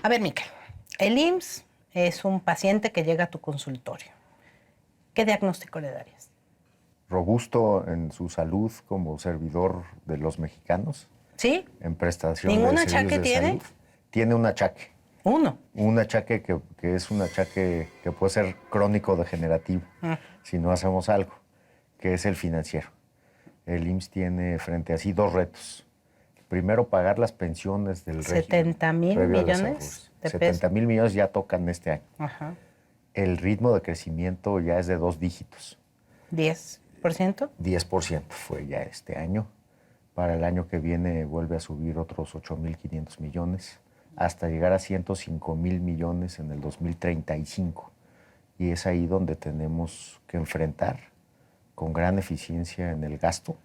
A ver, Miquel, el IMSS es un paciente que llega a tu consultorio. ¿Qué diagnóstico le darías? Robusto en su salud como servidor de los mexicanos. ¿Sí? En prestación ¿Ningún de achaque servicios de tiene? salud. Tiene un achaque. Uno. Un achaque que es un achaque que puede ser crónico degenerativo si no hacemos algo, que es el financiero. El IMSS tiene frente a sí dos retos. Primero, pagar las pensiones del régimen 70,000 previo a las millones arrugas. de 70,000 millones ya tocan este año. Ajá. El ritmo de crecimiento ya es de 2 dígitos. 10%. 10% fue ya este año. Para el año que viene vuelve a subir otros 8,500 millones, hasta llegar a 105,000 millones en el 2035. Y es ahí donde tenemos que enfrentar con gran eficiencia en el gasto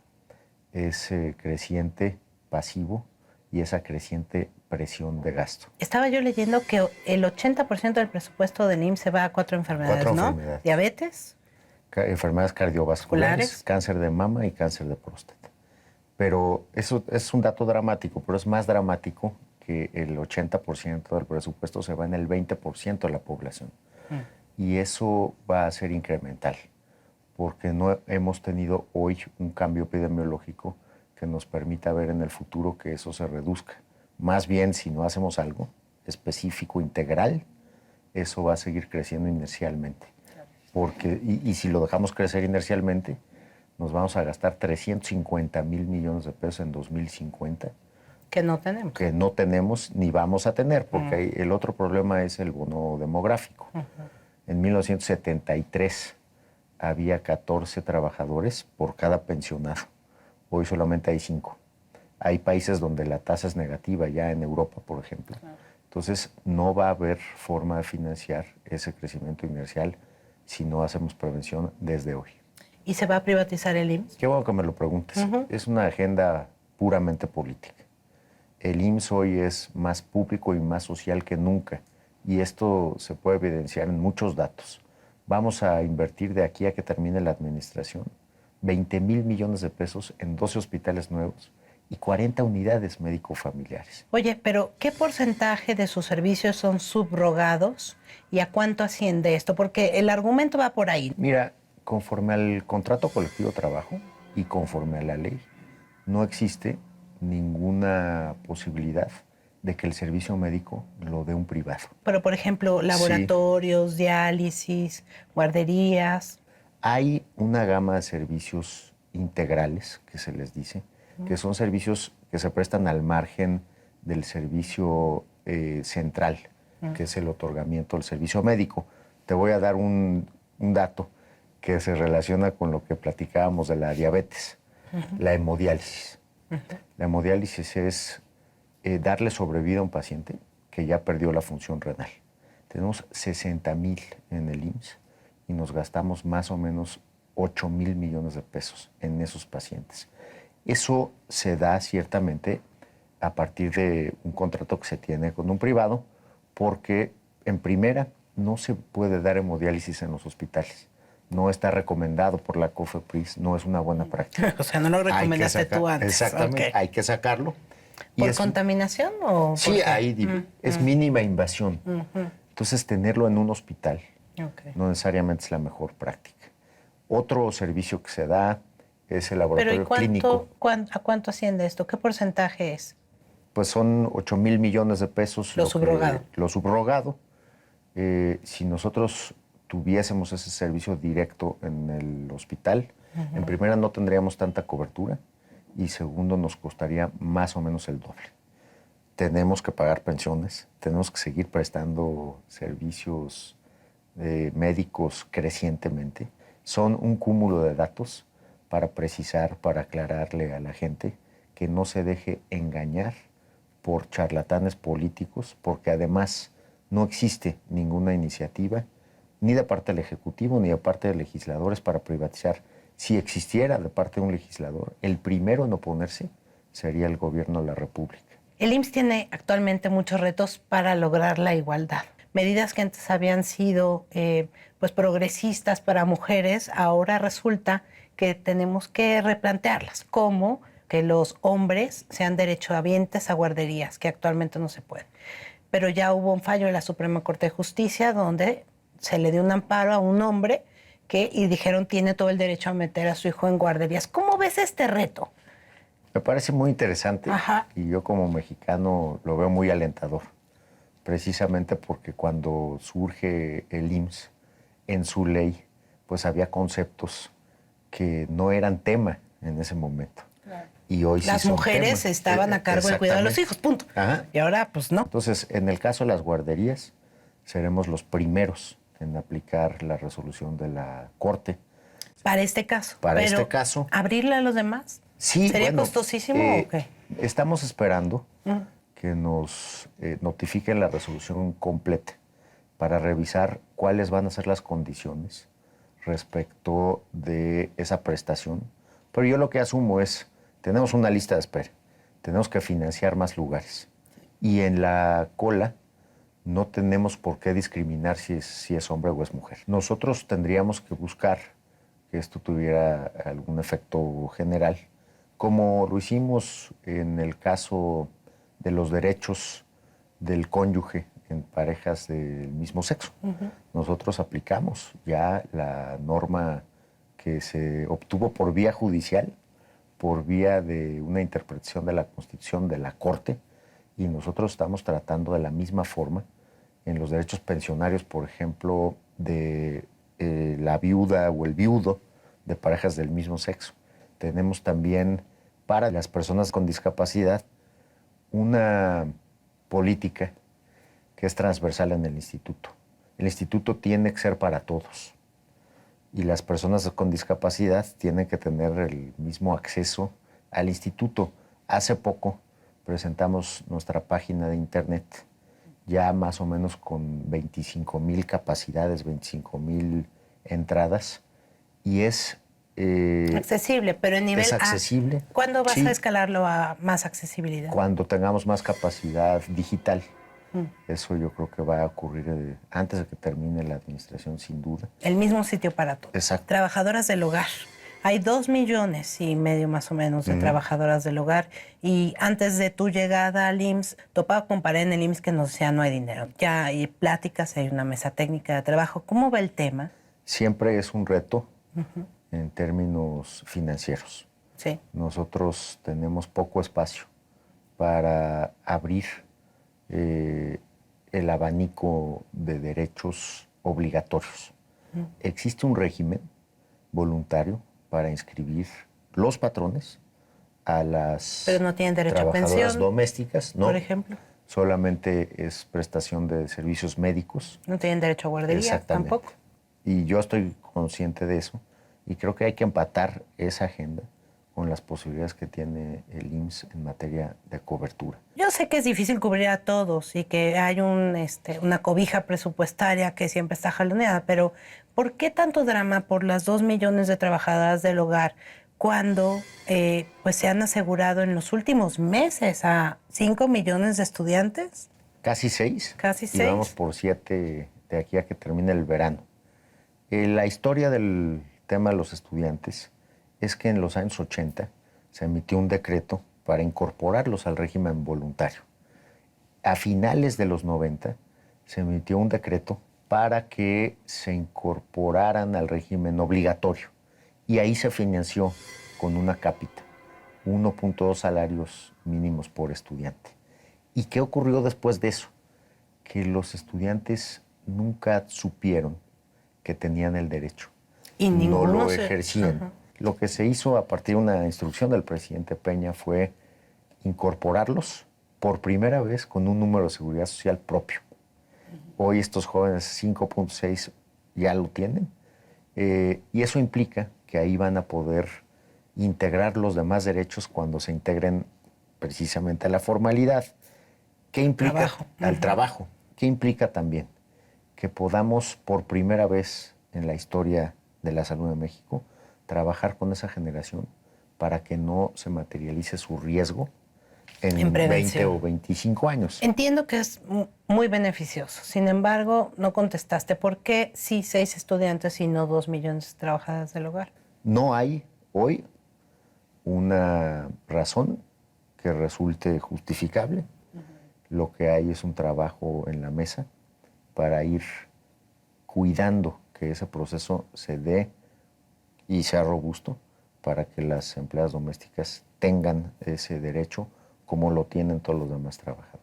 ese creciente pasivo y esa creciente presión de gasto. Estaba yo leyendo que el 80% del presupuesto del IMSS se va a 4 enfermedades, ¿no? enfermedades. Diabetes, Enfermedades cardiovasculares, Oculares. cáncer de mama y cáncer de próstata. Pero eso es un dato dramático, pero es más dramático que el 80% del presupuesto se va en el 20% de la población. Y eso va a ser incremental, porque no hemos tenido hoy un cambio epidemiológico que nos permita ver en el futuro que eso se reduzca. Más bien, si no hacemos algo específico, integral, eso va a seguir creciendo inercialmente. Porque, y si lo dejamos crecer inercialmente, nos vamos a gastar 350,000 millones de pesos en 2050, que no tenemos. que no tenemos ni vamos a tener, porque el otro problema es el bono demográfico. En 1973 había 14 trabajadores por cada pensionado. Hoy solamente hay 5. Hay países donde la tasa es negativa, ya en Europa, por ejemplo. Entonces, no va a haber forma de financiar ese crecimiento inercial si no hacemos prevención desde hoy. ¿Y se va a privatizar el IMSS? Qué bueno que me lo preguntes. Es una agenda puramente política. El IMSS hoy es más público y más social que nunca. Y esto se puede evidenciar en muchos datos. Vamos a invertir de aquí a que termine la administración 20,000 millones de pesos en 12 hospitales nuevos y 40 unidades médico-familiares. Oye, pero ¿qué porcentaje de sus servicios son subrogados y a cuánto asciende esto? Porque el argumento va por ahí. Mira, conforme al contrato colectivo de trabajo y conforme a la ley, no existe ninguna posibilidad de que el servicio médico lo dé un privado. Pero, por ejemplo, laboratorios, diálisis, guarderías. Hay una gama de servicios integrales, que se les dice, que son servicios que se prestan al margen del servicio central, que es el otorgamiento del servicio médico. Te voy a dar un dato que se relaciona con lo que platicábamos de la diabetes, la hemodiálisis. La hemodiálisis es darle sobrevida a un paciente que ya perdió la función renal. Tenemos 60,000 en el IMSS y nos gastamos más o menos 8,000 millones de pesos en esos pacientes. Eso se da ciertamente a partir de un contrato que se tiene con un privado, porque en primera no se puede dar hemodiálisis en los hospitales. No está recomendado por la COFEPRIS, no es una buena práctica. O sea, no lo recomendaste tú antes. Exactamente, hay que sacarlo. ¿Por contaminación o sí, ahí es mínima invasión. Entonces, tenerlo en un hospital no necesariamente es la mejor práctica. Otro servicio que se da es el laboratorio clínico. ¿A cuánto asciende esto? ¿Qué porcentaje es? Pues son 8,000 millones de pesos. Lo subrogado. Lo subrogado. Si nosotros tuviésemos ese servicio directo en el hospital, en primera no tendríamos tanta cobertura y segundo nos costaría más o menos el doble. Tenemos que pagar pensiones, tenemos que seguir prestando servicios médicos crecientemente. Son un cúmulo de datos para precisar, para aclararle a la gente que no se deje engañar por charlatanes políticos, porque además no existe ninguna iniciativa, ni de parte del Ejecutivo, ni de parte de legisladores para privatizar. Si existiera de parte de un legislador, el primero en oponerse sería el gobierno de la República. El IMSS tiene actualmente muchos retos para lograr la igualdad. Medidas que antes habían sido pues progresistas para mujeres, ahora resulta que tenemos que replantearlas, como que los hombres sean derechohabientes a guarderías, que actualmente no se puede. pero ya hubo un fallo de la Suprema Corte de Justicia donde se le dio un amparo a un hombre y dijeron tiene todo el derecho a meter a su hijo en guarderías. ¿Cómo ves este reto? Me parece muy interesante. Ajá. Y yo como mexicano lo veo muy alentador, precisamente porque cuando surge el IMSS en su ley, pues había conceptos que no eran tema en ese momento. Claro. Y hoy las sí son mujeres tema. estaban a cargo del cuidado de los hijos, punto. Ajá. Y ahora, pues no. Entonces, en el caso de las guarderías, seremos los primeros en aplicar la resolución de la Corte. Para este caso. Para pero este caso. ¿abrirla a los demás? Sí, ¿Sería bueno, costosísimo o qué? Estamos esperando que nos notifiquen la resolución completa para revisar cuáles van a ser las condiciones respecto de esa prestación. Pero yo lo que asumo es, tenemos una lista de espera, tenemos que financiar más lugares. Y en la cola no tenemos por qué discriminar si es hombre o es mujer. Nosotros tendríamos que buscar que esto tuviera algún efecto general, como lo hicimos en el caso de los derechos del cónyuge en parejas del mismo sexo. Nosotros aplicamos ya la norma que se obtuvo por vía judicial, por vía de una interpretación de la Constitución de la Corte, y nosotros estamos tratando de la misma forma en los derechos pensionarios, por ejemplo, de la viuda o el viudo de parejas del mismo sexo. Tenemos también para las personas con discapacidad una política que es transversal en el instituto. El instituto tiene que ser para todos y las personas con discapacidad tienen que tener el mismo acceso al instituto. Hace poco presentamos nuestra página de internet ya más o menos con 25,000 capacidades, 25,000 entradas, y es accesible, pero en nivel es accesible. A. ¿Cuándo vas Sí, a escalarlo a más accesibilidad? cuando tengamos más capacidad digital. Eso yo creo que va a ocurrir antes de que termine la administración, sin duda. El mismo sitio para todos. Exacto. Trabajadoras del hogar. Hay 2,5 millones más o menos de trabajadoras del hogar, y antes de tu llegada al IMSS, topaba con pared en el IMSS que nos decía no hay dinero. Ya hay pláticas, hay una mesa técnica de trabajo. ¿Cómo va el tema? Siempre es un reto en términos financieros. Sí. Nosotros tenemos poco espacio para abrir el abanico de derechos obligatorios. Existe un régimen voluntario para inscribir los patrones a las Pero no tienen derecho a trabajadoras pensión, domésticas, ¿no? por ejemplo. Solamente es prestación de servicios médicos. No tienen derecho a guardería tampoco. Y yo estoy consciente de eso y creo que hay que empatar esa agenda con las posibilidades que tiene el IMSS en materia de cobertura. Yo sé que es difícil cubrir a todos y que hay una cobija presupuestaria que siempre está jaloneada, pero ¿por qué tanto drama por las 2 millones de trabajadoras del hogar cuando pues se han asegurado en los últimos meses a 5 millones de estudiantes? Casi 6. Casi 6. Y vamos por 7 de aquí a que termine el verano. La historia del tema de los estudiantes es que en los años 80 se emitió un decreto para incorporarlos al régimen voluntario. A finales de los 90 se emitió un decreto para que se incorporaran al régimen obligatorio. Y ahí se financió con una cápita, 1.2 salarios mínimos por estudiante. ¿Y qué ocurrió después de eso? Que los estudiantes nunca supieron que tenían el derecho. Y no lo se ejercían. Lo que se hizo a partir de una instrucción del presidente Peña fue incorporarlos por primera vez con un número de seguridad social propio. Hoy estos jóvenes 5.6 ya lo tienen, y eso implica que ahí van a poder integrar los demás derechos cuando se integren precisamente a la formalidad. ¿Qué implica? Trabajo. Al trabajo. ¿Qué implica también? Que podamos por primera vez en la historia de la salud de México trabajar con esa generación para que no se materialice su riesgo en 20 o 25 años. Entiendo que es muy beneficioso. Sin embargo, no contestaste por qué sí 6 estudiantes y no 2 millones de trabajadoras del hogar. No hay hoy una razón que resulte justificable. lo que hay es un trabajo en la mesa para ir cuidando que ese proceso se dé y sea robusto para que las empleadas domésticas tengan ese derecho como lo tienen todos los demás trabajadores.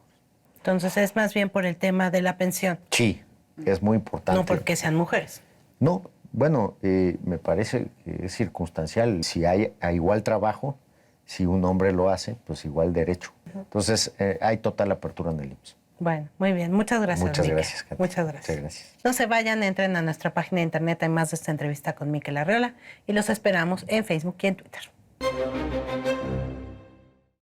Entonces es más bien por el tema de la pensión. Sí, es muy importante. No porque sean mujeres. No, bueno, me parece que es circunstancial. Si hay a igual trabajo, si un hombre lo hace, pues igual derecho. Entonces, hay total apertura en el IMSS. Bueno, muy bien. Muchas gracias, Muchas Miquel. gracias, Katy. Muchas gracias. Muchas gracias. No se vayan, entren a nuestra página de internet. Hay más de esta entrevista con Miquel Arriola y los esperamos en Facebook y en Twitter.